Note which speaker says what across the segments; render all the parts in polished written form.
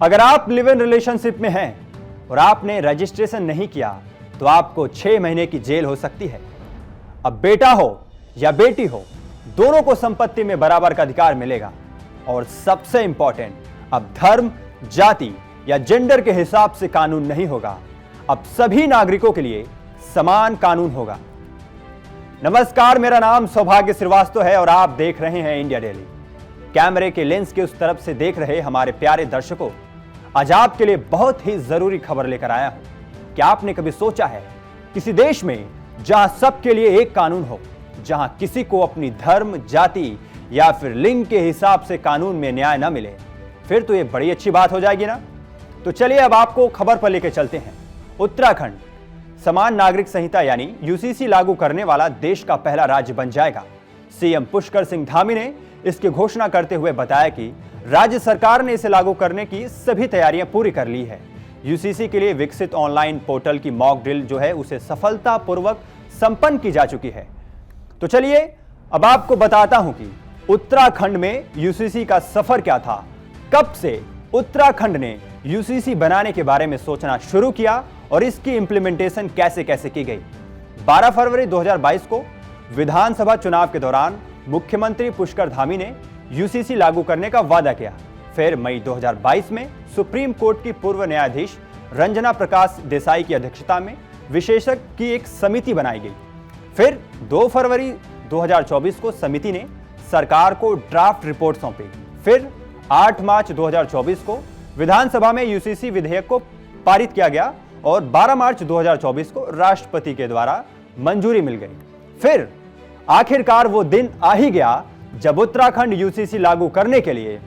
Speaker 1: अगर आप live in relationship में हैं और आपने रजिस्ट्रेशन नहीं किया तो आपको 6 महीने की जेल हो सकती है। अब बेटा हो या बेटी हो, दोनों को संपत्ति में बराबर का अधिकार मिलेगा। और सबसे इंपॉर्टेंट, अब धर्म, जाति या जेंडर के हिसाब से कानून नहीं होगा। अब सभी नागरिकों के लिए समान कानून होगा। नमस्कार, मेरा नाम सौभाग्य श्रीवास्तव है और आप देख रहे हैं इंडिया डेली। कैमरे के लेंस के उस तरफ से देख रहे हमारे प्यारे दर्शकों, आज आपके लिए बहुत ही जरूरी खबर लेकर आया हूं। क्या आपने कभी सोचा है किसी देश में जहां सबके लिए एक कानून हो, जहां किसी को अपनी धर्म, जाति या फिर लिंग के हिसाब से कानून में न्याय न मिले? फिर तो ये बड़ी अच्छी बात हो जाएगी ना। तो चलिए अब आपको खबर पर लेकर चलते हैं। उत्तराखंड समान नागरिक संहिता यानी यूसीसी लागू करने वाला देश का पहला राज्य बन जाएगा। सीएम पुष्कर सिंह धामी ने इसकी घोषणा करते हुए बताया कि राज्य सरकार ने इसे लागू करने की सभी तैयारियां पूरी कर ली है। यूसीसी के लिए विकसित ऑनलाइन पोर्टल की मॉक ड्रिल जो है उसे सफलतापूर्वक संपन्न की जा चुकी है। तो चलिए अब आपको बताता हूं कि उत्तराखंड में यूसीसी का सफर क्या था, कब से उत्तराखंड ने यूसीसी बनाने के बारे में सोचना शुरू किया और इसकी इंप्लीमेंटेशन कैसे कैसे की गई। 12 फरवरी 2022 को विधानसभा चुनाव के दौरान मुख्यमंत्री पुष्कर धामी ने यूसीसी लागू करने का वादा किया। फिर मई 2022 में सुप्रीम कोर्ट की पूर्व न्यायाधीश रंजना प्रकाश देसाई की अध्यक्षता में विशेषज्ञ की एक समिति बनाई गई। फिर 2 फरवरी 2024 को समिति ने सरकार को ड्राफ्ट रिपोर्ट सौंपी। फिर 8 मार्च 2024 को विधानसभा में यूसीसी विधेयक को पारित किया गया और 12 मार्च 2024 को राष्ट्रपति के द्वारा मंजूरी मिल गई। फिर आखिरकार वो दिन आ ही गया जब उत्तराखंड यूसीसी लागू करने के लिए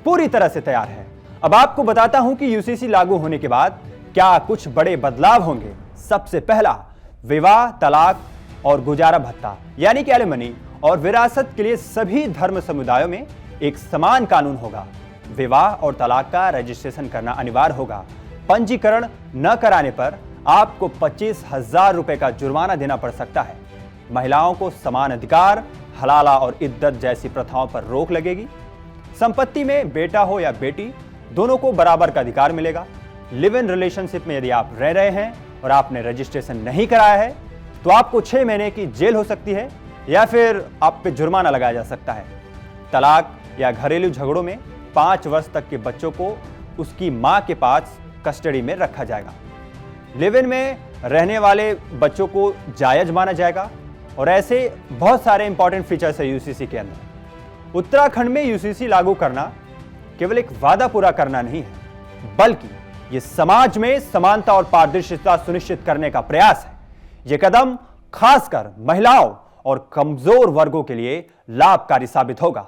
Speaker 1: पूरी तरह से तैयार है। अब आपको बताता हूं कि यूसीसी लागू होने के बाद क्या कुछ बड़े बदलाव होंगे। सबसे पहला, विवाह, तलाक और गुजारा भत्ता यानी कि एलिमनी और विरासत के लिए सभी धर्म समुदायों में एक समान कानून होगा। विवाह और तलाक का रजिस्ट्रेशन करना अनिवार्य होगा। पंजीकरण न कराने पर आपको 25,000 रुपए का जुर्माना देना पड़ सकता है। महिलाओं को समान अधिकार, हलाला और इद्दत जैसी प्रथाओं पर रोक लगेगी। संपत्ति में बेटा हो या बेटी, दोनों को बराबर का अधिकार मिलेगा। लिव इन रिलेशनशिप में यदि आप रह रहे हैं और आपने रजिस्ट्रेशन नहीं कराया है तो आपको 6 महीने की जेल हो सकती है या फिर आप पे जुर्माना लगाया जा सकता है। तलाक या घरेलू झगड़ों में 5 वर्ष तक के बच्चों को उसकी मां के पास कस्टडी में रखा जाएगा। लिव इन में रहने वाले बच्चों को जायज माना जाएगा और ऐसे बहुत सारे इंपॉर्टेंट फीचर्स है यूसीसी के अंदर। उत्तराखंड में यूसीसी लागू करना केवल एक वादा पूरा करना नहीं है, बल्कि यह समाज में समानता और पारदर्शिता सुनिश्चित करने का प्रयास है। यह कदम खासकर महिलाओं और कमजोर वर्गों के लिए लाभकारी साबित होगा।